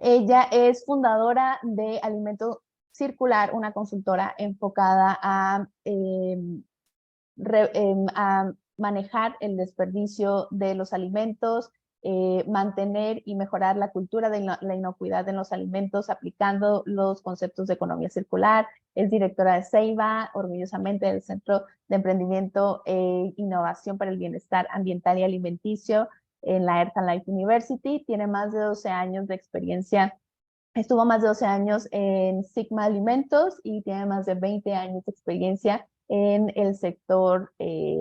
Ella es fundadora de Alimento Circular, una consultora enfocada a manejar el desperdicio de los alimentos, mantener y mejorar la cultura de la inocuidad en los alimentos, aplicando los conceptos de economía circular. Es directora de CEIBA, orgullosamente del Centro de Emprendimiento e Innovación para el Bienestar Ambiental y Alimenticio en la Earth and Life University. Tiene más de 12 años de experiencia. Estuvo más de 12 años en Sigma Alimentos y tiene más de 20 años de experiencia en el sector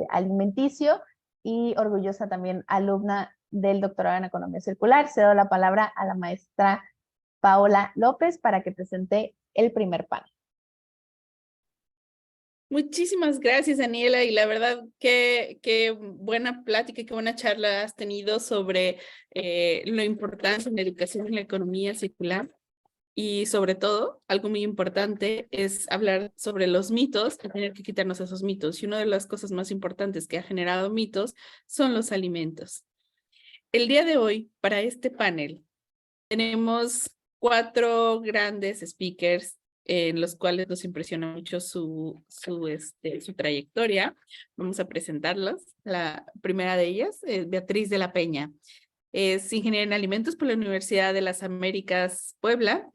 alimenticio, y orgullosa también alumna del doctorado en Economía Circular. Cedo la palabra a la maestra Paola López para que presente el primer panel. Muchísimas gracias, Daniela, y la verdad qué buena plática y qué buena charla has tenido sobre lo importante en la educación en la economía circular. Y sobre todo, algo muy importante es hablar sobre los mitos y tener que quitarnos esos mitos. Y una de las cosas más importantes que ha generado mitos son los alimentos. El día de hoy, para este panel, tenemos 4 grandes speakers en los cuales nos impresiona mucho su trayectoria. Vamos a presentarlos. La primera de ellas es Beatriz de la Peña. Es ingeniera en alimentos por la Universidad de las Américas, Puebla.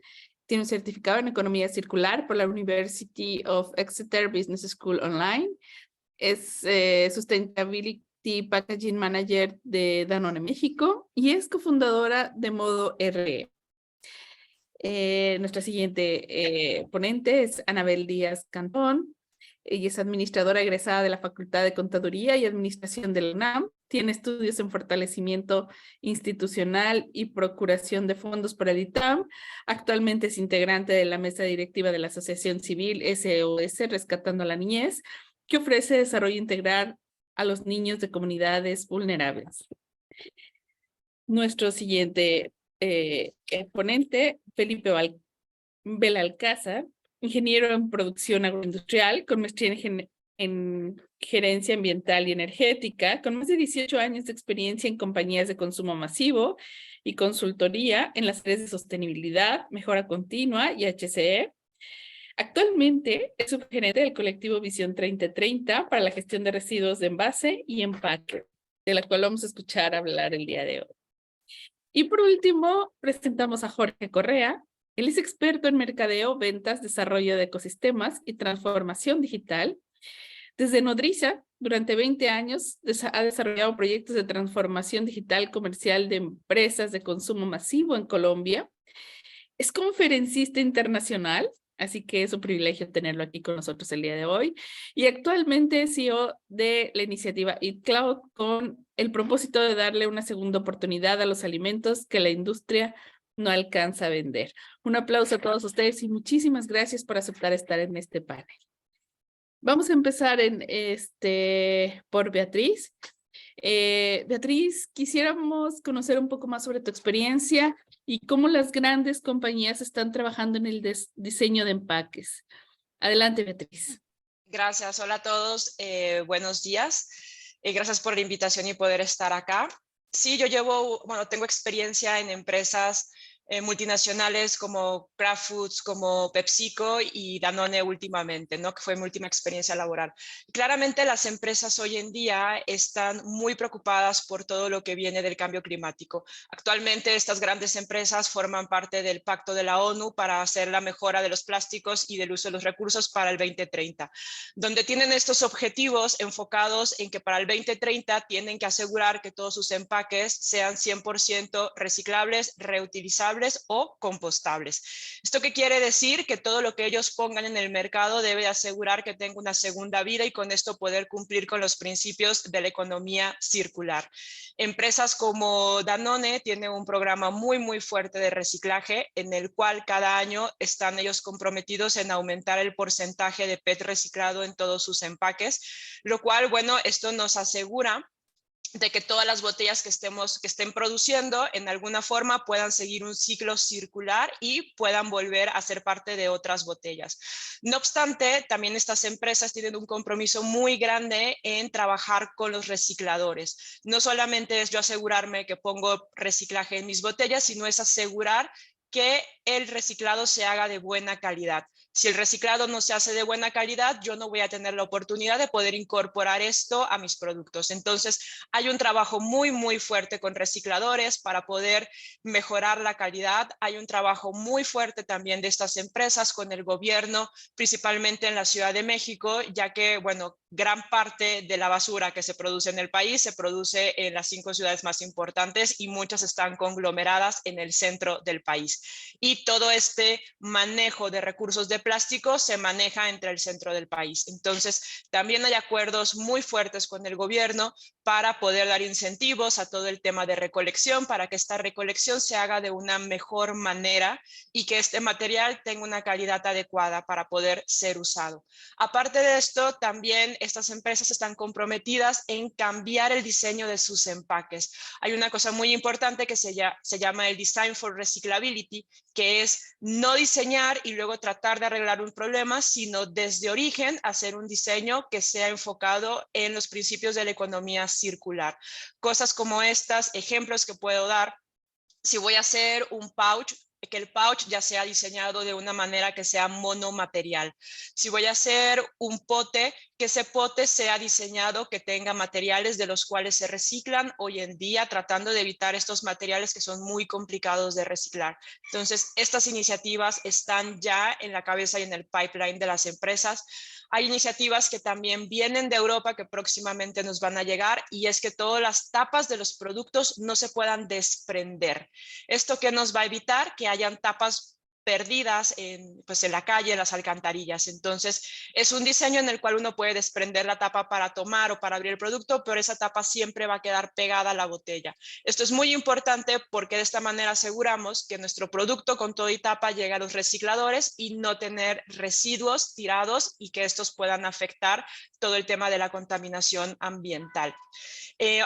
Tiene un certificado en economía circular por la University of Exeter Business School Online. Es Sustainability Packaging Manager de Danone México y es cofundadora de Modo RE. Nuestra siguiente ponente es Anabel Díaz Cantón. Ella es administradora egresada de la Facultad de Contaduría y Administración de la UNAM. Tiene estudios en fortalecimiento institucional y procuración de fondos para el ITAM. Actualmente es integrante de la mesa directiva de la Asociación Civil SOS Rescatando a la Niñez, que ofrece desarrollo integral a los niños de comunidades vulnerables. Nuestro siguiente ponente, Felipe Belalcázar, ingeniero en producción agroindustrial, con maestría en gerencia ambiental y energética, con más de 18 años de experiencia en compañías de consumo masivo y consultoría en las áreas de sostenibilidad, mejora continua y HCE. Actualmente es subgerente del colectivo Visión 3030 para la gestión de residuos de envase y empaque, de la cual vamos a escuchar hablar el día de hoy. Y por último, presentamos a Jorge Correa. Él es experto en mercadeo, ventas, desarrollo de ecosistemas y transformación digital. Desde Nodriza, durante 20 años, ha desarrollado proyectos de transformación digital comercial de empresas de consumo masivo en Colombia. Es conferencista internacional, así que es un privilegio tenerlo aquí con nosotros el día de hoy. Y actualmente es CEO de la iniciativa Eat Cloud, con el propósito de darle una segunda oportunidad a los alimentos que la industria no alcanza a vender. Un aplauso a todos ustedes y muchísimas gracias por aceptar estar en este panel. Vamos a empezar por Beatriz. Beatriz, quisiéramos conocer un poco más sobre tu experiencia y cómo las grandes compañías están trabajando en el diseño de empaques. Adelante, Beatriz. Gracias, hola a todos, buenos días. Gracias por la invitación y poder estar acá. Sí, tengo experiencia en empresas multinacionales como Kraft Foods, como PepsiCo y Danone últimamente, ¿no? Que fue mi última experiencia laboral. Claramente las empresas hoy en día están muy preocupadas por todo lo que viene del cambio climático. Actualmente estas grandes empresas forman parte del Pacto de la ONU para hacer la mejora de los plásticos y del uso de los recursos para el 2030, donde tienen estos objetivos enfocados en que para el 2030 tienen que asegurar que todos sus empaques sean 100% reciclables, reutilizables o compostables. ¿Esto qué quiere decir? Que todo lo que ellos pongan en el mercado debe asegurar que tenga una segunda vida y con esto poder cumplir con los principios de la economía circular. Empresas como Danone tienen un programa muy fuerte de reciclaje en el cual cada año están ellos comprometidos en aumentar el porcentaje de PET reciclado en todos sus empaques, lo cual, bueno, esto nos asegura de que todas las botellas que estén produciendo en alguna forma puedan seguir un ciclo circular y puedan volver a ser parte de otras botellas. No obstante, también estas empresas tienen un compromiso muy grande en trabajar con los recicladores. No solamente es yo asegurarme que pongo reciclaje en mis botellas, sino es asegurar que el reciclado se haga de buena calidad. Si el reciclado no se hace de buena calidad, yo no voy a tener la oportunidad de poder incorporar esto a mis productos. Entonces, hay un trabajo muy, muy fuerte con recicladores para poder mejorar la calidad. Hay un trabajo muy fuerte también de estas empresas con el gobierno, principalmente en la Ciudad de México, ya que, bueno, gran parte de la basura que se produce en el país se produce en las 5 ciudades más importantes y muchas están conglomeradas en el centro del país. Y todo este manejo de recursos de plástico se maneja entre el centro del país. Entonces, también hay acuerdos muy fuertes con el gobierno para poder dar incentivos a todo el tema de recolección, para que esta recolección se haga de una mejor manera y que este material tenga una calidad adecuada para poder ser usado. Aparte de esto, también estas empresas están comprometidas en cambiar el diseño de sus empaques. Hay una cosa muy importante que se llama el Design for Recyclability, que es no diseñar y luego tratar de arreglar un problema, sino desde origen hacer un diseño que sea enfocado en los principios de la economía circular. Cosas como estas, ejemplos que puedo dar: si voy a hacer un pouch, que el pouch ya sea diseñado de una manera que sea monomaterial. Si voy a hacer un pote, que ese pote sea diseñado que tenga materiales de los cuales se reciclan hoy en día, tratando de evitar estos materiales que son muy complicados de reciclar. Entonces, estas iniciativas están ya en la cabeza y en el pipeline de las empresas. Hay iniciativas que también vienen de Europa que próximamente nos van a llegar, y es que todas las tapas de los productos no se puedan desprender. ¿Esto qué nos va a evitar? Que hayan tapas perdidas en la calle, en las alcantarillas. Entonces, es un diseño en el cual uno puede desprender la tapa para tomar o para abrir el producto, pero esa tapa siempre va a quedar pegada a la botella. Esto es muy importante porque de esta manera aseguramos que nuestro producto con todo y tapa llegue a los recicladores y no tener residuos tirados y que estos puedan afectar todo el tema de la contaminación ambiental.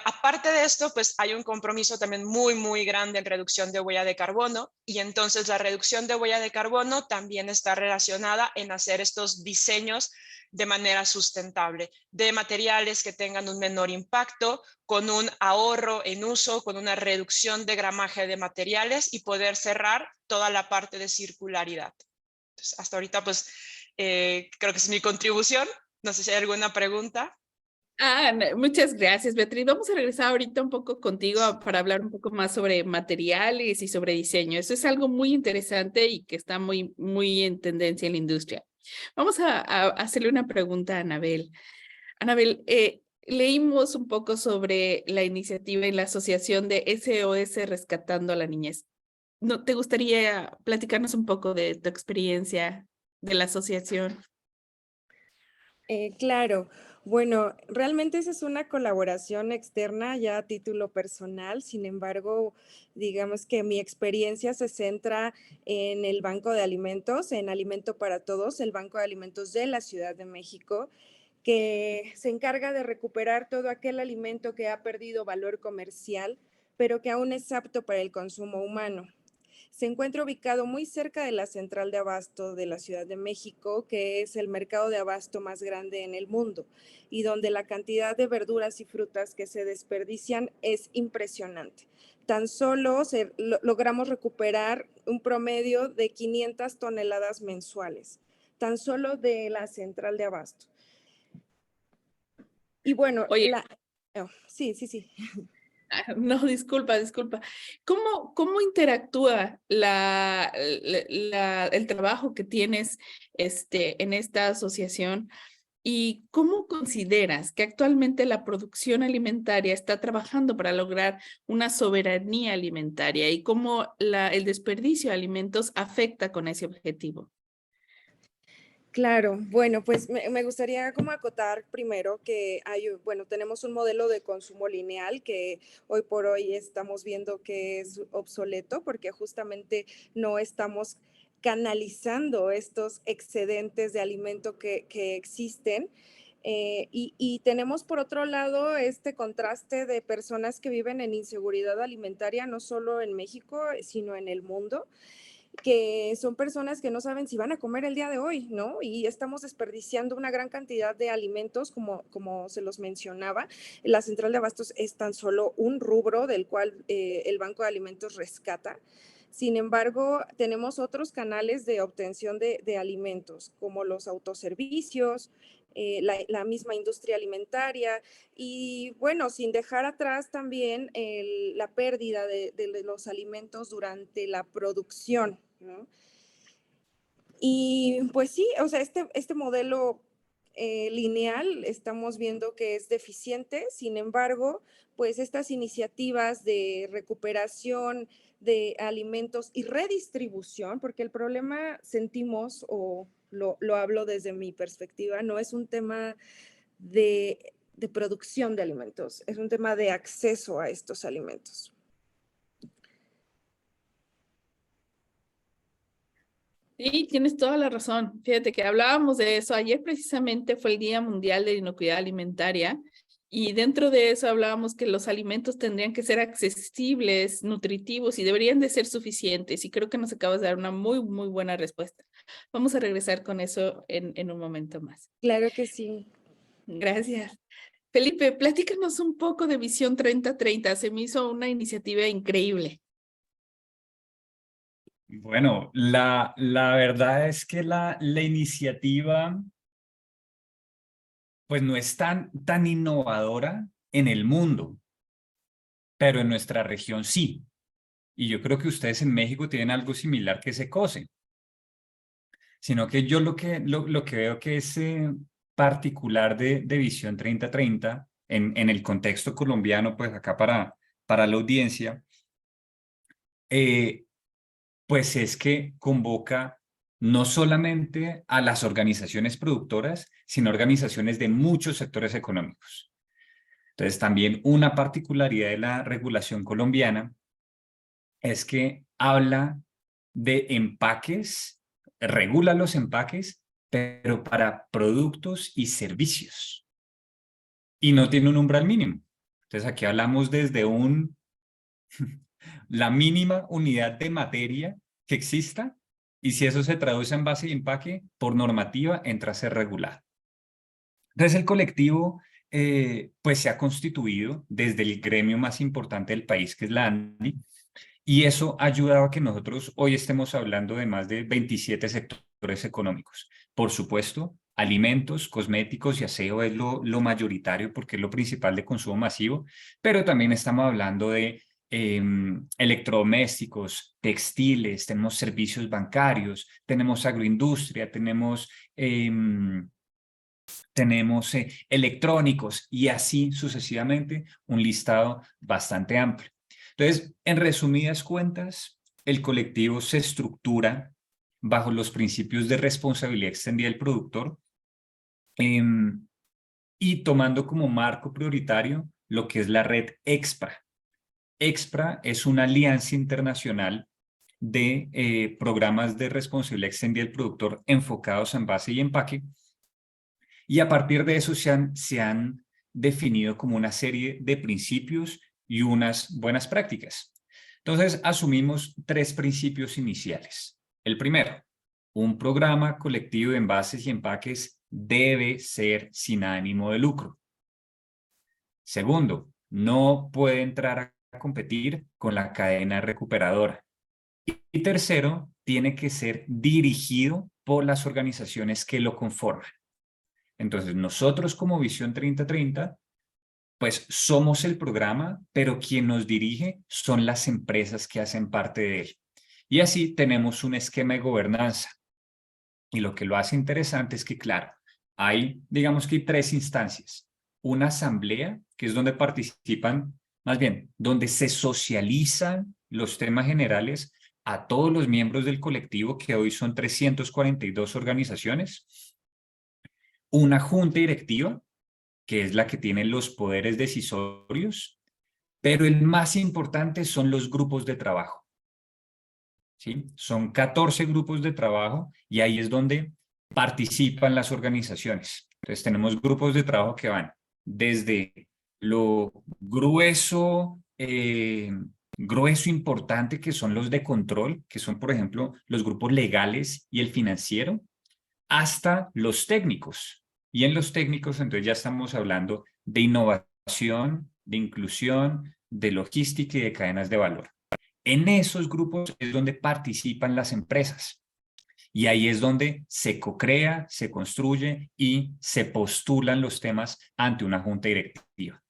Aparte de esto, pues hay un compromiso también muy, muy grande en reducción de huella de carbono, y entonces la reducción de huella de carbono también está relacionada en hacer estos diseños de manera sustentable, de materiales que tengan un menor impacto, con un ahorro en uso, con una reducción de gramaje de materiales y poder cerrar toda la parte de circularidad. Entonces, hasta ahorita, pues, creo que es mi contribución. No sé si hay alguna pregunta. Muchas gracias, Beatriz. Vamos a regresar ahorita un poco contigo para hablar un poco más sobre materiales y sobre diseño. Eso es algo muy interesante y que está muy, muy en tendencia en la industria. Vamos a hacerle una pregunta a Anabel. Anabel, leímos un poco sobre la iniciativa y la asociación de SOS Rescatando a la Niñez. ¿No te gustaría platicarnos un poco de tu experiencia de la asociación? Claro, bueno, realmente esa es una colaboración externa ya a título personal. Sin embargo, digamos que mi experiencia se centra en el Banco de Alimentos, en Alimento para Todos, el Banco de Alimentos de la Ciudad de México, que se encarga de recuperar todo aquel alimento que ha perdido valor comercial, pero que aún es apto para el consumo humano. Se encuentra ubicado muy cerca de la central de abasto de la Ciudad de México, que es el mercado de abasto más grande en el mundo, y donde la cantidad de verduras y frutas que se desperdician es impresionante. Tan solo logramos recuperar un promedio de 500 toneladas mensuales, tan solo de la central de abasto. Y bueno, Oye, sí, sí, sí. no, disculpa. ¿Cómo interactúa el trabajo que tienes en esta asociación? ¿Y cómo consideras que actualmente la producción alimentaria está trabajando para lograr una soberanía alimentaria y cómo el desperdicio de alimentos afecta con ese objetivo? Claro, bueno, pues me gustaría como acotar primero que tenemos un modelo de consumo lineal que hoy por hoy estamos viendo que es obsoleto porque justamente no estamos canalizando estos excedentes de alimento que existen. Y tenemos por otro lado este contraste de personas que viven en inseguridad alimentaria, no solo en México, sino en el mundo, que son personas que no saben si van a comer el día de hoy, ¿no? Y estamos desperdiciando una gran cantidad de alimentos, como se los mencionaba. La central de abastos es tan solo un rubro del cual el Banco de Alimentos rescata. Sin embargo, tenemos otros canales de obtención de alimentos, como los autoservicios, la misma industria alimentaria y, bueno, sin dejar atrás también la pérdida de los alimentos durante la producción, ¿no? Y pues sí, o sea, este modelo lineal estamos viendo que es deficiente. Sin embargo, pues estas iniciativas de recuperación de alimentos y redistribución, porque el problema sentimos, o lo hablo desde mi perspectiva, no es un tema de producción de alimentos, es un tema de acceso a estos alimentos. Sí, tienes toda la razón. Fíjate que hablábamos de eso. Ayer precisamente fue el Día Mundial de la Inocuidad Alimentaria y dentro de eso hablábamos que los alimentos tendrían que ser accesibles, nutritivos y deberían de ser suficientes. Y creo que nos acabas de dar una muy, muy buena respuesta. Vamos a regresar con eso en un momento más. Claro que sí. Gracias. Felipe, platícanos un poco de Visión 3030. Se me hizo una iniciativa increíble. Bueno, la verdad es que la iniciativa pues no es tan innovadora en el mundo, pero en nuestra región sí. Y yo creo que ustedes en México tienen algo similar que se cose. Sino que yo lo que veo que es particular de Visión 3030 en el contexto colombiano, pues acá para la audiencia, pues es que convoca no solamente a las organizaciones productoras, sino organizaciones de muchos sectores económicos. Entonces, también una particularidad de la regulación colombiana es que habla de empaques, regula los empaques, pero para productos y servicios. Y no tiene un umbral mínimo. Entonces, aquí hablamos desde la mínima unidad de materia que exista, y si eso se traduce en base y empaque, por normativa entra a ser regulado. Entonces el colectivo pues se ha constituido desde el gremio más importante del país, que es la ANDI, y eso ha ayudado a que nosotros hoy estemos hablando de más de 27 sectores económicos. Por supuesto, alimentos, cosméticos y aseo es lo mayoritario porque es lo principal de consumo masivo, pero también estamos hablando de electrodomésticos, textiles, tenemos servicios bancarios, tenemos agroindustria, tenemos electrónicos y así sucesivamente, un listado bastante amplio. Entonces, en resumidas cuentas, el colectivo se estructura bajo los principios de responsabilidad extendida del productor y tomando como marco prioritario lo que es la red EXPRA. EXPRA es una alianza internacional de programas de responsabilidad extendida del productor enfocados en base y empaque, y a partir de eso se han definido como una serie de principios y unas buenas prácticas. Entonces, asumimos 3 principios iniciales. El primero, un programa colectivo de envases y empaques debe ser sin ánimo de lucro. Segundo, no puede entrar a competir con la cadena recuperadora. Y tercero, tiene que ser dirigido por las organizaciones que lo conforman. Entonces, nosotros como Visión 3030, pues somos el programa, pero quien nos dirige son las empresas que hacen parte de él. Y así tenemos un esquema de gobernanza. Y lo que lo hace interesante es que, claro, digamos que hay 3 instancias. Una asamblea, que es donde participan, más bien, donde se socializan los temas generales a todos los miembros del colectivo, que hoy son 342 organizaciones. Una junta directiva, que es la que tiene los poderes decisorios, pero el más importante son los grupos de trabajo. ¿Sí? Son 14 grupos de trabajo y ahí es donde participan las organizaciones. Entonces tenemos grupos de trabajo que van desde lo grueso, importante, que son los de control, que son, por ejemplo, los grupos legales y el financiero, hasta los técnicos. Y en los técnicos, entonces ya estamos hablando de innovación, de inclusión, de logística y de cadenas de valor. En esos grupos es donde participan las empresas. Y ahí es donde se co-crea, se construye y se postulan los temas ante una junta directiva.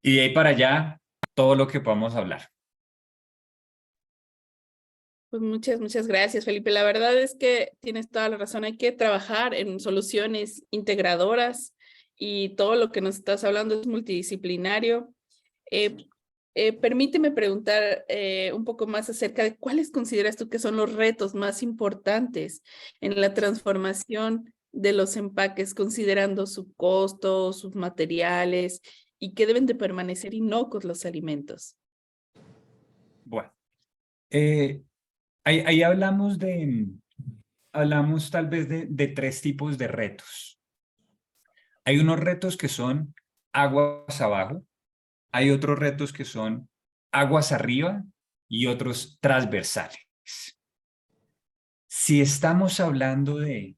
Y de ahí para allá, todo lo que podamos hablar. Pues muchas gracias, Felipe. La verdad es que tienes toda la razón. Hay que trabajar en soluciones integradoras y todo lo que nos estás hablando es multidisciplinario. Permíteme preguntar un poco más acerca de cuáles consideras tú que son los retos más importantes en la transformación de los empaques, considerando su costo, sus materiales y que deben de permanecer inocuos los alimentos. Bueno, ahí hablamos tal vez de tres tipos de retos. Hay unos retos que son aguas abajo, hay otros retos que son aguas arriba y otros transversales. Si estamos hablando de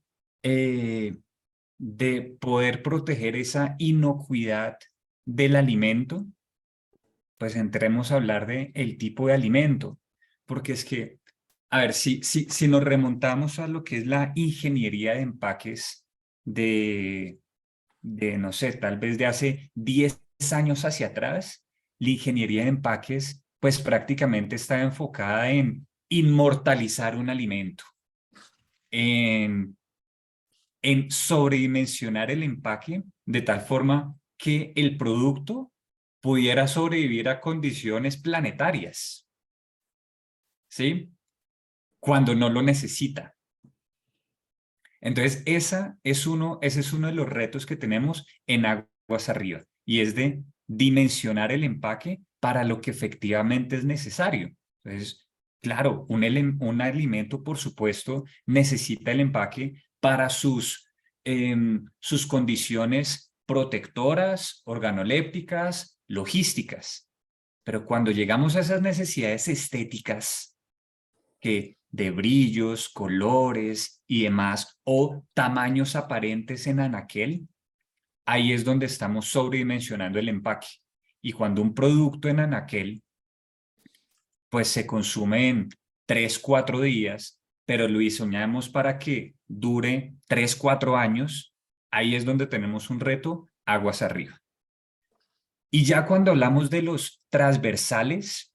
poder proteger esa inocuidad del alimento, pues entremos a hablar del tipo de alimento, porque es que, a ver, si nos remontamos a lo que es la ingeniería de empaques no sé, tal vez de hace 10 años hacia atrás, la ingeniería de empaques pues prácticamente está enfocada en inmortalizar un alimento, en sobredimensionar el empaque de tal forma que el producto pudiera sobrevivir a condiciones planetarias, ¿sí? Cuando no lo necesita. Entonces, ese es uno de los retos que tenemos en aguas arriba, y es de dimensionar el empaque para lo que efectivamente es necesario. Entonces, claro, un alimento, por supuesto, necesita el empaque para sus condiciones protectoras, organolépticas, logísticas. Pero cuando llegamos a esas necesidades estéticas, que de brillos, colores y demás, o tamaños aparentes en anaquel, ahí es donde estamos sobredimensionando el empaque. Y cuando un producto en anaquel, pues se consume en 3, 4 días, pero lo diseñamos para que dure 3, 4 años, ahí es donde tenemos un reto aguas arriba. Y ya cuando hablamos de los transversales,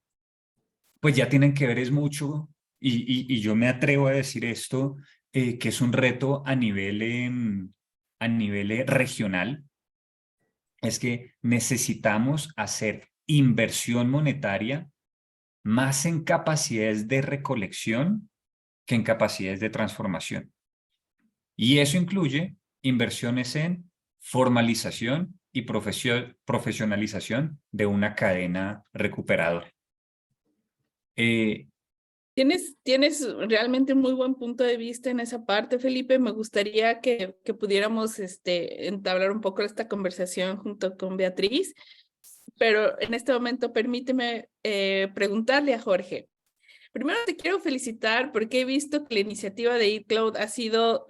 pues ya tienen que ver es mucho, y yo me atrevo a decir esto, que es un reto a nivel regional, es que necesitamos hacer inversión monetaria más en capacidades de recolección que en capacidades de transformación. Y eso incluye inversiones en formalización y profesionalización de una cadena recuperadora. Tienes realmente un muy buen punto de vista en esa parte, Felipe. Me gustaría que pudiéramos entablar un poco esta conversación junto con Beatriz, pero en este momento permíteme preguntarle a Jorge. Primero te quiero felicitar porque he visto que la iniciativa de Eat Cloud ha sido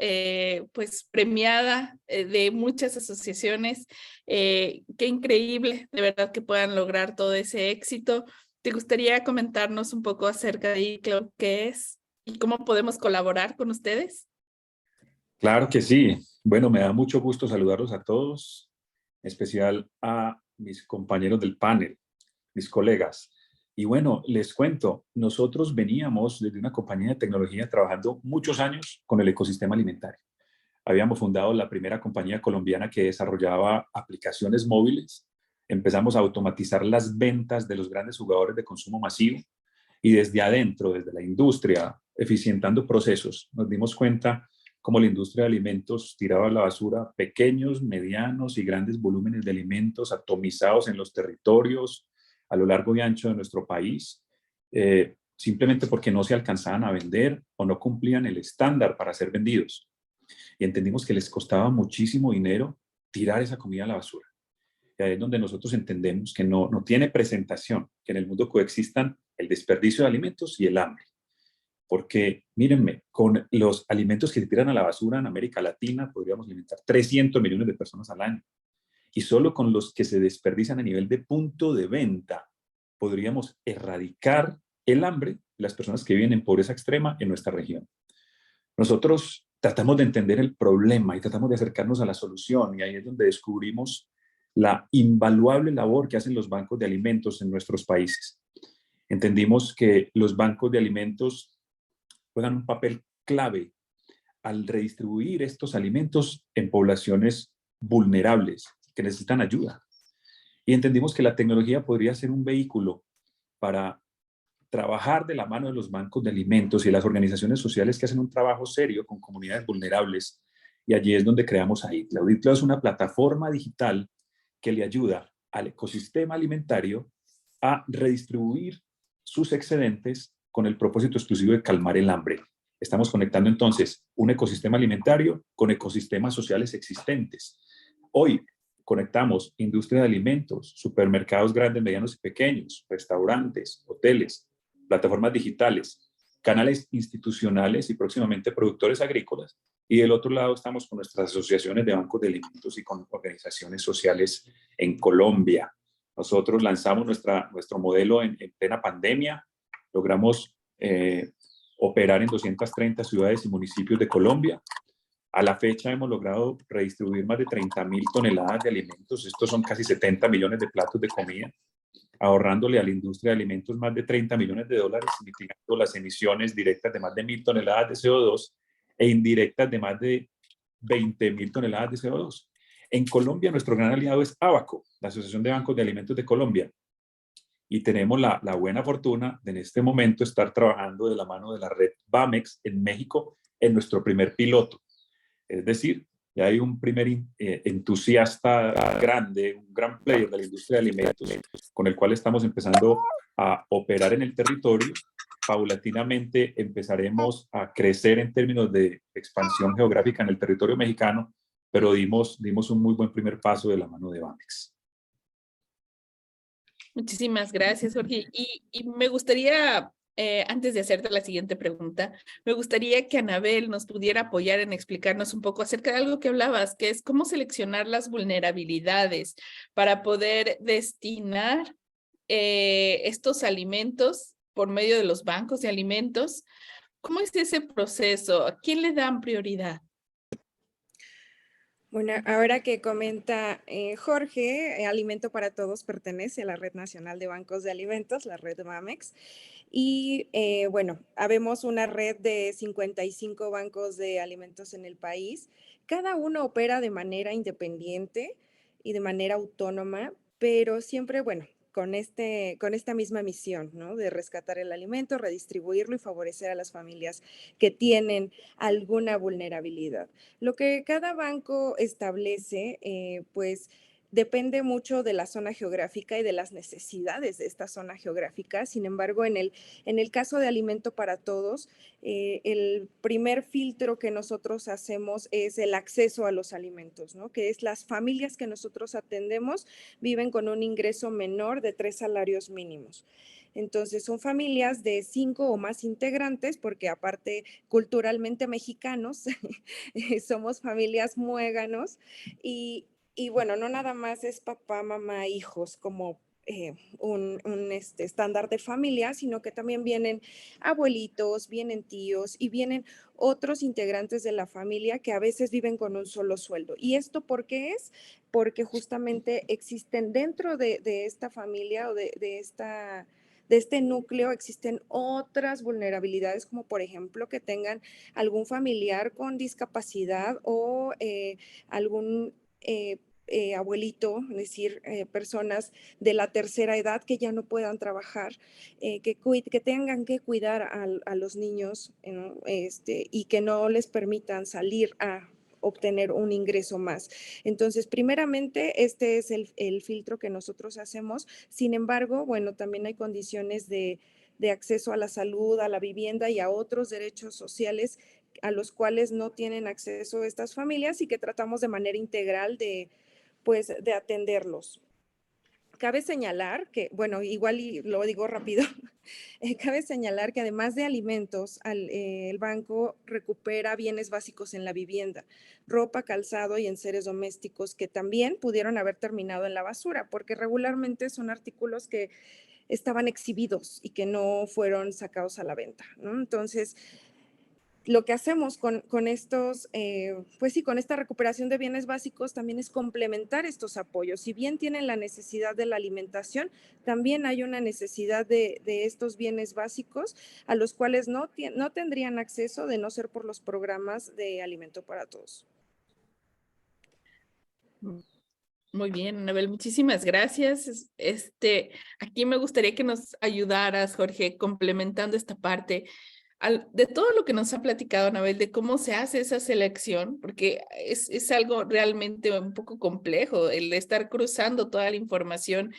pues premiada de muchas asociaciones. Qué increíble, de verdad, que puedan lograr todo ese éxito. ¿Te gustaría comentarnos un poco acerca de Eat Cloud, qué es y cómo podemos colaborar con ustedes? Claro que sí. Bueno, me da mucho gusto saludarlos a todos, en especial a mis compañeros del panel, mis colegas. Y bueno, les cuento, nosotros veníamos desde una compañía de tecnología trabajando muchos años con el ecosistema alimentario. Habíamos fundado la primera compañía colombiana que desarrollaba aplicaciones móviles. Empezamos a automatizar las ventas de los grandes jugadores de consumo masivo y desde adentro, desde la industria, eficientando procesos, nos dimos cuenta cómo la industria de alimentos tiraba a la basura pequeños, medianos y grandes volúmenes de alimentos atomizados en los territorios a lo largo y ancho de nuestro país, simplemente porque no se alcanzaban a vender o no cumplían el estándar para ser vendidos. Y entendimos que les costaba muchísimo dinero tirar esa comida a la basura. Y ahí es donde nosotros entendemos que no tiene presentación, que en el mundo coexistan el desperdicio de alimentos y el hambre. Porque, mírenme, con los alimentos que se tiran a la basura en América Latina podríamos alimentar 300 millones de personas al año. Y solo con los que se desperdician a nivel de punto de venta podríamos erradicar el hambre de las personas que viven en pobreza extrema en nuestra región. Nosotros tratamos de entender el problema y tratamos de acercarnos a la solución, y ahí es donde descubrimos la invaluable labor que hacen los bancos de alimentos en nuestros países. Entendimos que los bancos de alimentos juegan un papel clave al redistribuir estos alimentos en poblaciones vulnerables que necesitan ayuda. Y entendimos que la tecnología podría ser un vehículo para trabajar de la mano de los bancos de alimentos y las organizaciones sociales que hacen un trabajo serio con comunidades vulnerables. Y allí es donde creamos AITLA. AITLA es una plataforma digital que le ayuda al ecosistema alimentario a redistribuir sus excedentes con el propósito exclusivo de calmar el hambre. Estamos conectando entonces un ecosistema alimentario con ecosistemas sociales existentes. Hoy conectamos industria de alimentos, supermercados grandes, medianos y pequeños, restaurantes, hoteles, plataformas digitales, canales institucionales y próximamente productores agrícolas. Y del otro lado estamos con nuestras asociaciones de bancos de alimentos y con organizaciones sociales en Colombia. Nosotros lanzamos nuestro modelo en plena pandemia, logramos operar en 230 ciudades y municipios de Colombia. A la fecha hemos logrado redistribuir más de 30.000 toneladas de alimentos. Estos son casi 70 millones de platos de comida, ahorrándole a la industria de alimentos más de 30 millones de dólares, mitigando las emisiones directas de más de 1.000 toneladas de CO2 e indirectas de más de 20.000 toneladas de CO2. En Colombia, nuestro gran aliado es Abaco, la Asociación de Bancos de Alimentos de Colombia. Y tenemos la buena fortuna de en este momento estar trabajando de la mano de la red BAMEX en México en nuestro primer piloto. Es decir, ya hay un primer entusiasta grande, un gran player de la industria de alimentos, con el cual estamos empezando a operar en el territorio. Paulatinamente empezaremos a crecer en términos de expansión geográfica en el territorio mexicano, pero dimos un muy buen primer paso de la mano de BAMEX. Muchísimas gracias, Jorge. Y me gustaría, antes de hacerte la siguiente pregunta, me gustaría que Anabel nos pudiera apoyar en explicarnos un poco acerca de algo que hablabas, que es cómo seleccionar las vulnerabilidades para poder destinar estos alimentos por medio de los bancos de alimentos. ¿Cómo es ese proceso? ¿A quién le dan prioridad? Bueno, ahora que comenta Jorge, Alimento para Todos pertenece a la Red Nacional de Bancos de Alimentos, la red BAMEX, y bueno, habemos una red de 55 bancos de alimentos en el país. Cada uno opera de manera independiente y de manera autónoma, pero siempre, bueno, con esta misma misión, ¿no? De rescatar el alimento, redistribuirlo y favorecer a las familias que tienen alguna vulnerabilidad. Lo que cada banco establece, pues depende mucho de la zona geográfica y de las necesidades de esta zona geográfica. Sin embargo, en el caso de Alimento para Todos, el primer filtro que nosotros hacemos es el acceso a los alimentos, ¿no? Que es las familias que nosotros atendemos viven con un ingreso menor de 3 salarios mínimos. Entonces, son familias de 5 o más integrantes, porque aparte culturalmente mexicanos, somos familias muéganos y bueno, no nada más es papá, mamá, hijos como un estándar de familia, sino que también vienen abuelitos, vienen tíos y vienen otros integrantes de la familia que a veces viven con un solo sueldo. ¿Y esto por qué es? Porque justamente existen dentro de esta familia o de este núcleo existen otras vulnerabilidades, como por ejemplo que tengan algún familiar con discapacidad o algún abuelito, es decir, personas de la tercera edad que ya no puedan trabajar, que tengan que cuidar a los niños y que no les permitan salir a obtener un ingreso más. Entonces, primeramente, este es el filtro que nosotros hacemos. Sin embargo, bueno, también hay condiciones de acceso a la salud, a la vivienda y a otros derechos sociales a los cuales no tienen acceso estas familias y que tratamos de manera integral de atenderlos. Cabe señalar que, bueno, igual y lo digo rápido, cabe señalar que además de alimentos, el banco recupera bienes básicos en la vivienda, ropa, calzado y enseres domésticos que también pudieron haber terminado en la basura, porque regularmente son artículos que estaban exhibidos y que no fueron sacados a la venta, ¿no? Entonces, lo que hacemos con estos, pues sí, con esta recuperación de bienes básicos también es complementar estos apoyos. Si bien tienen la necesidad de la alimentación, también hay una necesidad de estos bienes básicos a los cuales no tendrían acceso de no ser por los programas de Alimento para Todos. Muy bien, Anabel, muchísimas gracias. Aquí me gustaría que nos ayudaras, Jorge, complementando esta parte de todo lo que nos ha platicado Anabel, de cómo se hace esa selección, porque es algo realmente un poco complejo el estar cruzando toda la información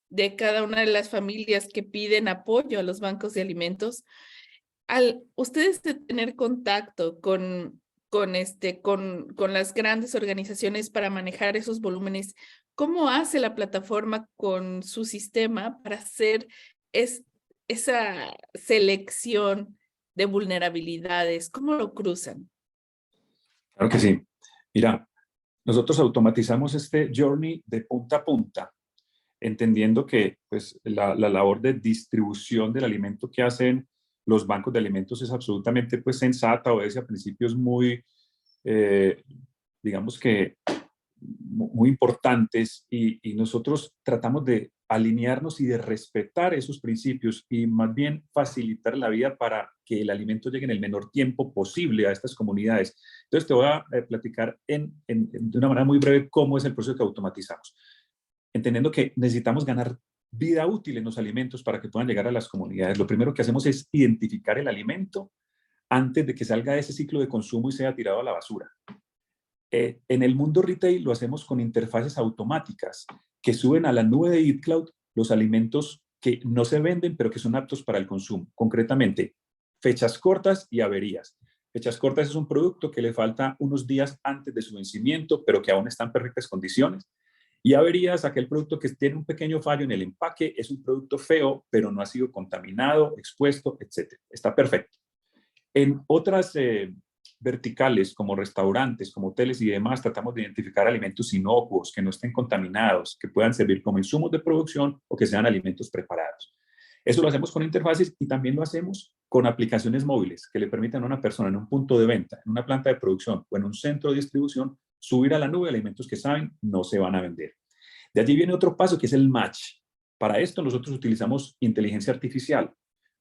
de cada una de las familias que piden apoyo a los bancos de alimentos. Al ustedes tener contacto con las grandes organizaciones para manejar esos volúmenes, ¿cómo hace la plataforma con su sistema para hacer esa selección de vulnerabilidades? ¿Cómo lo cruzan? Claro que sí. Mira, nosotros automatizamos este journey de punta a punta, entendiendo que pues, la labor de distribución del alimento que hacen los bancos de alimentos es absolutamente pues, sensata, obedece a principios muy, digamos que, muy importantes y nosotros tratamos de alinearnos y de respetar esos principios y más bien facilitar la vida para que el alimento llegue en el menor tiempo posible a estas comunidades. Entonces te voy a platicar de una manera muy breve cómo es el proceso que automatizamos. Entendiendo que necesitamos ganar vida útil en los alimentos para que puedan llegar a las comunidades. Lo primero que hacemos es identificar el alimento antes de que salga de ese ciclo de consumo y sea tirado a la basura. En el mundo retail lo hacemos con interfaces automáticas que suben a la nube de Eat Cloud los alimentos que no se venden, pero que son aptos para el consumo. Concretamente, fechas cortas y averías. Fechas cortas es un producto que le falta unos días antes de su vencimiento, pero que aún está en perfectas condiciones. Y averías, aquel producto que tiene un pequeño fallo en el empaque, es un producto feo, pero no ha sido contaminado, expuesto, etc. Está perfecto. En otras verticales, como restaurantes, como hoteles y demás, tratamos de identificar alimentos inocuos, que no estén contaminados, que puedan servir como insumos de producción o que sean alimentos preparados. Eso lo hacemos con interfaces y también lo hacemos con aplicaciones móviles que le permitan a una persona en un punto de venta, en una planta de producción o en un centro de distribución, subir a la nube alimentos que saben no se van a vender. De allí viene otro paso que es el match. Para esto nosotros utilizamos inteligencia artificial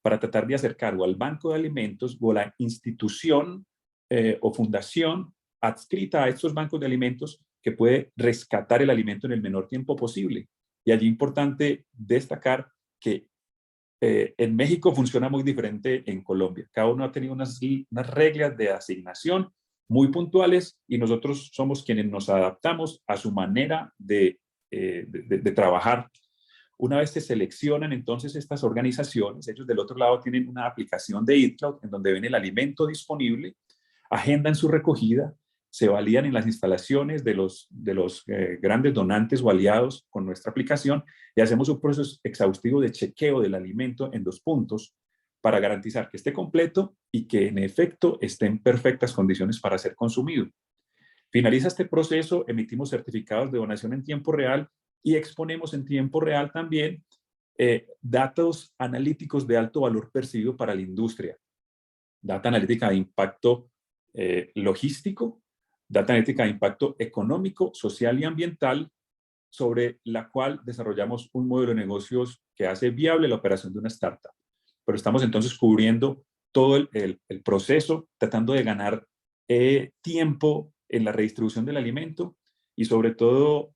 para tratar de acercar o al banco de alimentos o a la institución o fundación adscrita a estos bancos de alimentos que puede rescatar el alimento en el menor tiempo posible. Y allí es importante destacar que en México funciona muy diferente en Colombia. Cada uno ha tenido unas reglas de asignación muy puntuales y nosotros somos quienes nos adaptamos a su manera de trabajar. Una vez se seleccionan entonces estas organizaciones, ellos del otro lado tienen una aplicación de Eat Cloud en donde ven el alimento disponible, agendan su recogida, se validan en las instalaciones de los grandes donantes o aliados con nuestra aplicación y hacemos un proceso exhaustivo de chequeo del alimento en 2 puntos para garantizar que esté completo y que en efecto esté en perfectas condiciones para ser consumido. Finaliza este proceso, emitimos certificados de donación en tiempo real y exponemos en tiempo real también datos analíticos de alto valor percibido para la industria. Data analítica de impacto logístico, data analítica de impacto económico, social y ambiental, sobre la cual desarrollamos un modelo de negocios que hace viable la operación de una startup. Pero estamos entonces cubriendo todo el proceso, tratando de ganar tiempo en la redistribución del alimento y sobre todo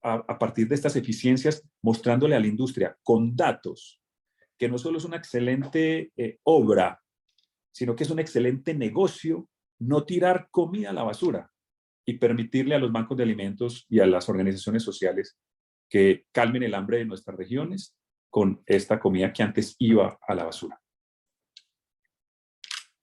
a partir de estas eficiencias mostrándole a la industria con datos que no solo es una excelente obra, sino que es un excelente negocio no tirar comida a la basura y permitirle a los bancos de alimentos y a las organizaciones sociales que calmen el hambre de nuestras regiones con esta comida que antes iba a la basura.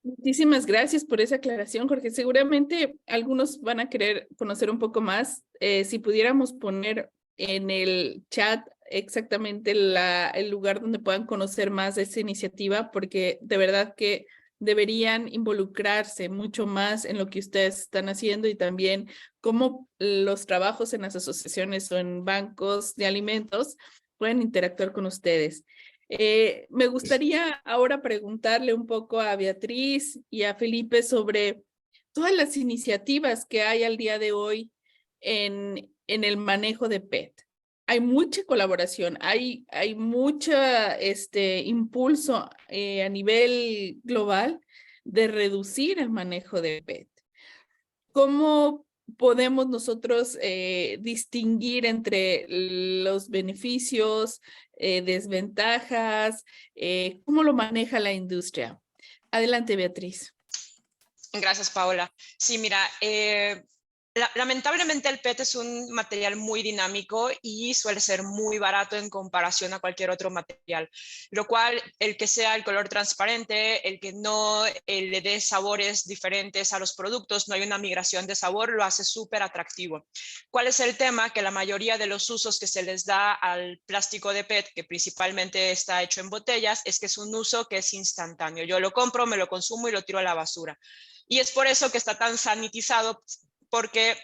Muchísimas gracias por esa aclaración, Jorge. Seguramente algunos van a querer conocer un poco más. Si pudiéramos poner en el chat exactamente el lugar donde puedan conocer más de esa iniciativa, porque de verdad que deberían involucrarse mucho más en lo que ustedes están haciendo y también cómo los trabajos en las asociaciones o en bancos de alimentos pueden interactuar con ustedes. Me gustaría ahora preguntarle un poco a Beatriz y a Felipe sobre todas las iniciativas que hay al día de hoy en el manejo de PET. Hay mucha colaboración, hay mucho impulso a nivel global de reducir el manejo de PET. ¿Cómo podemos nosotros distinguir entre los beneficios, desventajas? ¿Cómo lo maneja la industria? Adelante, Beatriz. Gracias, Paola. Sí, mira, lamentablemente el PET es un material muy dinámico y suele ser muy barato en comparación a cualquier otro material, lo cual el que sea el color transparente, el que no le dé sabores diferentes a los productos, no hay una migración de sabor, lo hace súper atractivo. ¿Cuál es el tema? Que la mayoría de los usos que se les da al plástico de PET, que principalmente está hecho en botellas, es que es un uso que es instantáneo. Yo lo compro, me lo consumo y lo tiro a la basura. Y es por eso que está tan satanizado, porque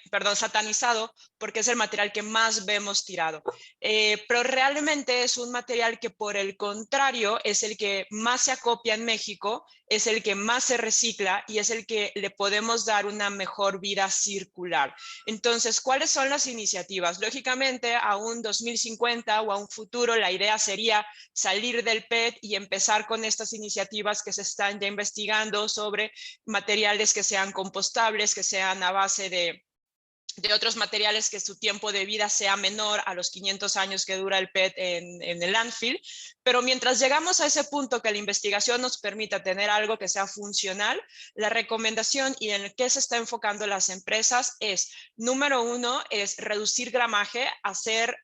es el material que más vemos tirado. Pero realmente es un material que, por el contrario, es el que más se acopia en México, es el que más se recicla y es el que le podemos dar una mejor vida circular. Entonces, ¿cuáles son las iniciativas? Lógicamente, a un 2050 o a un futuro, la idea sería salir del PET y empezar con estas iniciativas que se están ya investigando sobre materiales que sean compostables, que sean a base de otros materiales, que su tiempo de vida sea menor a los 500 años que dura el PET en el landfill. Pero mientras llegamos a ese punto que la investigación nos permita tener algo que sea funcional, la recomendación y en el que se está enfocando las empresas es, número uno, es reducir gramaje,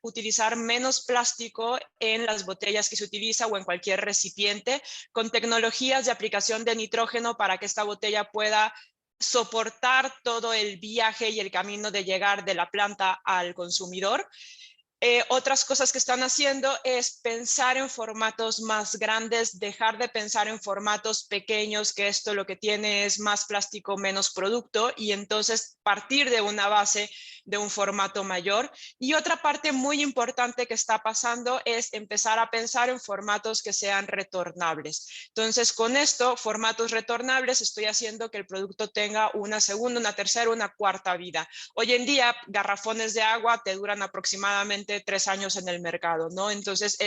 utilizar menos plástico en las botellas que se utiliza o en cualquier recipiente, con tecnologías de aplicación de nitrógeno para que esta botella pueda soportar todo el viaje y el camino de llegar de la planta al consumidor. Otras cosas que están haciendo es pensar en formatos más grandes, dejar de pensar en formatos pequeños, que esto lo que tiene es más plástico, menos producto, y entonces partir de una base de un formato mayor. Y otra parte muy importante que está pasando es empezar a pensar en formatos que sean retornables. Entonces, con esto, formatos retornables, estoy haciendo que el producto tenga una segunda, una tercera, una cuarta vida. Hoy en día, garrafones de agua te duran aproximadamente 3 años en el mercado, ¿no? Entonces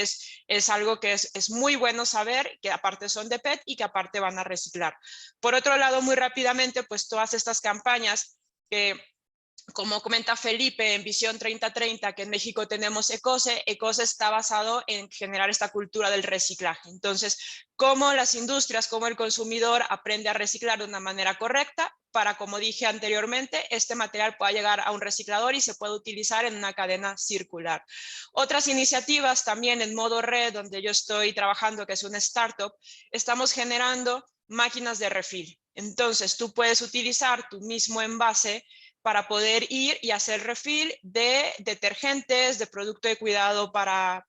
es algo que es muy bueno saber, que aparte son de PET y que aparte van a reciclar. Por otro lado, muy rápidamente, pues todas estas campañas que, como comenta Felipe, en Visión 3030, que en México tenemos ECOSE está basado en generar esta cultura del reciclaje. Entonces, cómo las industrias, cómo el consumidor aprende a reciclar de una manera correcta para, como dije anteriormente, este material pueda llegar a un reciclador y se pueda utilizar en una cadena circular. Otras iniciativas también en modo red, donde yo estoy trabajando, que es una startup, estamos generando máquinas de refill. Entonces, tú puedes utilizar tu mismo envase para poder ir y hacer refill de detergentes, de producto de cuidado para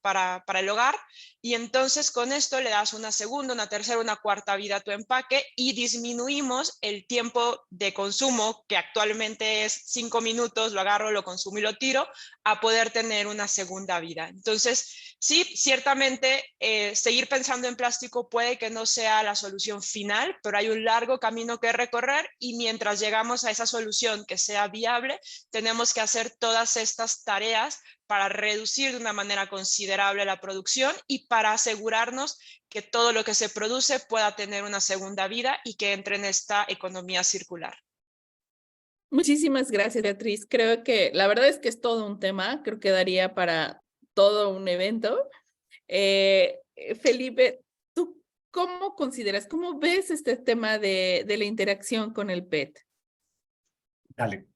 el hogar, y entonces con esto le das una segunda, una tercera, una cuarta vida a tu empaque y disminuimos el tiempo de consumo, que actualmente es 5 minutos, lo agarro, lo consumo y lo tiro, a poder tener una segunda vida. Entonces, sí, ciertamente seguir pensando en plástico puede que no sea la solución final, pero hay un largo camino que recorrer, y mientras llegamos a esa solución que sea viable, tenemos que hacer todas estas tareas para reducir de una manera considerable la producción y para asegurarnos que todo lo que se produce pueda tener una segunda vida y que entre en esta economía circular. Muchísimas gracias, Beatriz. Creo que la verdad es que es todo un tema, creo que daría para todo un evento. Felipe, ¿tú cómo consideras, cómo ves este tema de la interacción con el PET? Dale.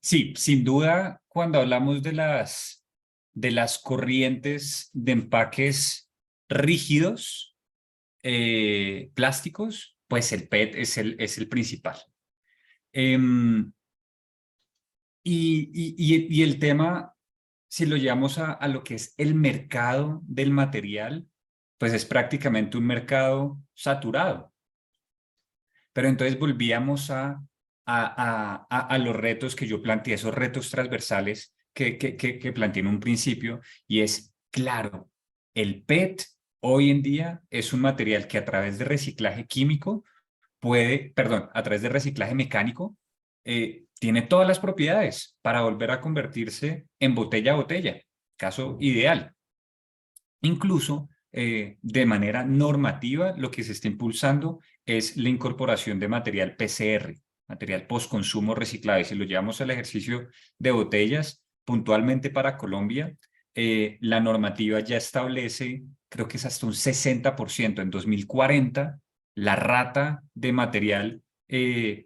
Sí, sin duda, cuando hablamos de las corrientes de empaques rígidos, plásticos, pues el PET es el principal. Y el tema, si lo llevamos a lo que es el mercado del material, pues es prácticamente un mercado saturado. Pero entonces volvíamos a los retos que yo planteé, esos retos transversales que planteé en un principio, y es Claro, el PET hoy en día es un material que a través de reciclaje químico a través de reciclaje mecánico, tiene todas las propiedades para volver a convertirse en botella a botella, caso ideal. Incluso, de manera normativa, lo que se está impulsando es la incorporación de material PCR, material postconsumo reciclado. Y si lo llevamos al ejercicio de botellas, puntualmente para Colombia, la normativa ya establece, creo que es hasta un 60%. En 2040, la rata de material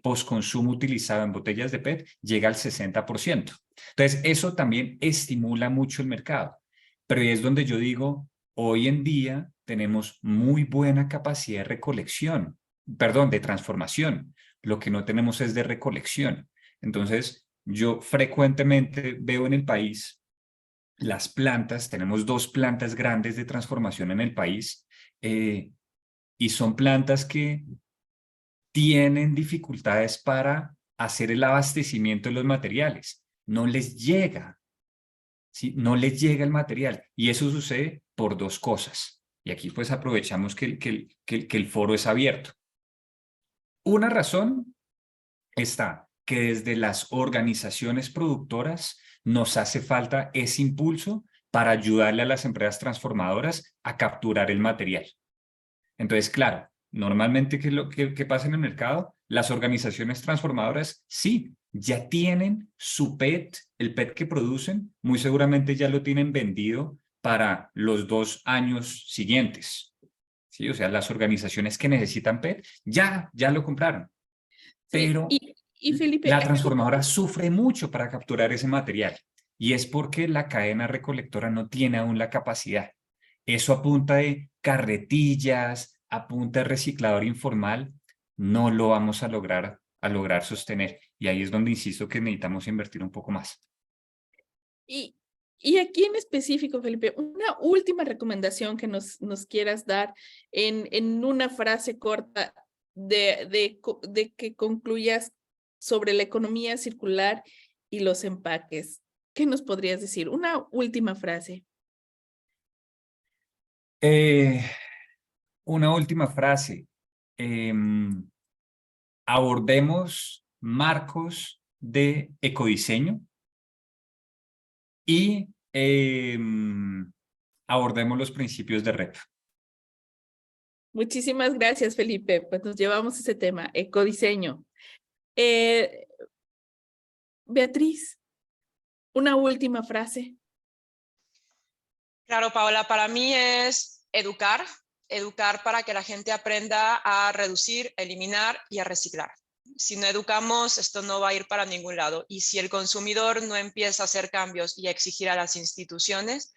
postconsumo utilizado en botellas de PET llega al 60%. Entonces, eso también estimula mucho el mercado. Pero es donde yo digo, hoy en día tenemos muy buena capacidad de recolección, perdón, de transformación. Lo que no tenemos es de recolección. Entonces, yo frecuentemente veo en el país las plantas, tenemos 2 plantas grandes de transformación en el país, y son plantas que tienen dificultades para hacer el abastecimiento de los materiales. No les llega. ¿Sí? No les llega el material y eso sucede por 2 cosas. Y aquí pues aprovechamos que el foro es abierto. Una razón está que desde las organizaciones productoras nos hace falta ese impulso para ayudarle a las empresas transformadoras a capturar el material. Entonces, claro, normalmente, ¿qué es lo que pasa en el mercado? Las organizaciones transformadoras sí, ya tienen su PET, el PET que producen, muy seguramente ya lo tienen vendido para los 2 años siguientes. ¿Sí? O sea, las organizaciones que necesitan PET ya lo compraron. Sí, Pero y Felipe, la transformadora sufre mucho para capturar ese material y es porque la cadena recolectora no tiene aún la capacidad. Eso a punta de carretillas, a punta de reciclador informal, no lo vamos a lograr sostener. Y ahí es donde insisto que necesitamos invertir un poco más. y, y aquí en específico, Felipe, una última recomendación que nos quieras dar en una frase corta de que concluyas sobre la economía circular y los empaques. ¿Qué nos podrías decir? Una última frase. Una última frase. Abordemos marcos de ecodiseño y abordemos los principios de REP. Muchísimas gracias, Felipe. Pues nos llevamos ese tema, ecodiseño. Beatriz, una última frase. Claro, Paola, para mí es educar para que la gente aprenda a reducir, eliminar y a reciclar. Si no educamos, esto no va a ir para ningún lado. Y si el consumidor no empieza a hacer cambios y a exigir a las instituciones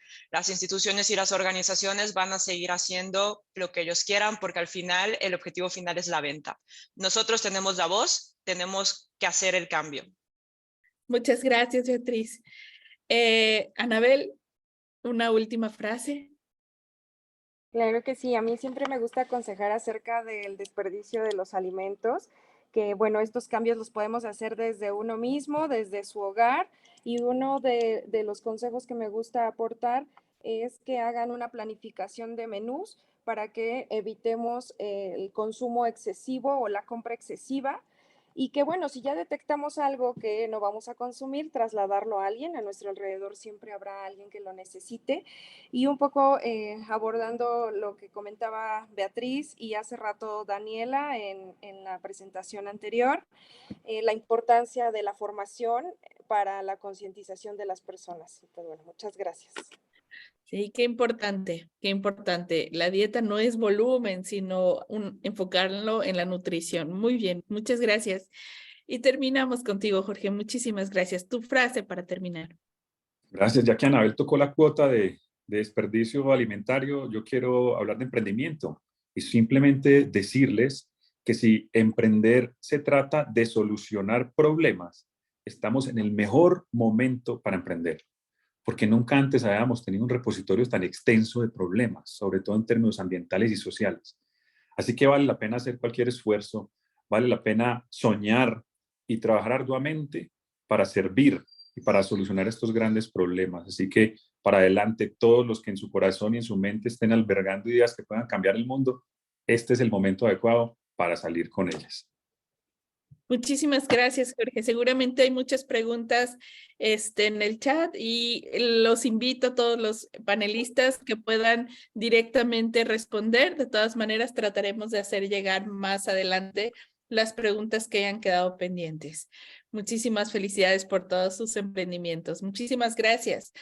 y las organizaciones van a seguir haciendo lo que ellos quieran, porque al final el objetivo final es la venta. Nosotros tenemos la voz, tenemos que hacer el cambio. Muchas gracias, Beatriz. Anabel, una última frase. Claro que sí, a mí siempre me gusta aconsejar acerca del desperdicio de los alimentos, que bueno, estos cambios los podemos hacer desde uno mismo, desde su hogar, y uno de los consejos que me gusta aportar es que hagan una planificación de menús para que evitemos el consumo excesivo o la compra excesiva. Y que bueno, si ya detectamos algo que no vamos a consumir, trasladarlo a alguien, a nuestro alrededor siempre habrá alguien que lo necesite. Y un poco abordando lo que comentaba Beatriz y hace rato Daniela en la presentación anterior, la importancia de la formación para la concientización de las personas. Pues bueno, muchas gracias. Sí, qué importante, qué importante. La dieta no es volumen, sino enfocarlo en la nutrición. Muy bien, muchas gracias. Y terminamos contigo, Jorge. Muchísimas gracias. Tu frase para terminar. Gracias, ya que Anabel tocó la cuota de desperdicio alimentario, yo quiero hablar de emprendimiento y simplemente decirles que si emprender se trata de solucionar problemas, estamos en el mejor momento para emprender, porque nunca antes habíamos tenido un repositorio tan extenso de problemas, sobre todo en términos ambientales y sociales. Así que vale la pena hacer cualquier esfuerzo, vale la pena soñar y trabajar arduamente para servir y para solucionar estos grandes problemas. Así que para adelante, todos los que en su corazón y en su mente estén albergando ideas que puedan cambiar el mundo, este es el momento adecuado para salir con ellas. Muchísimas gracias, Jorge. Seguramente hay muchas preguntas en el chat y los invito a todos los panelistas que puedan directamente responder. De todas maneras, trataremos de hacer llegar más adelante las preguntas que hayan quedado pendientes. Muchísimas felicidades por todos sus emprendimientos. Muchísimas gracias.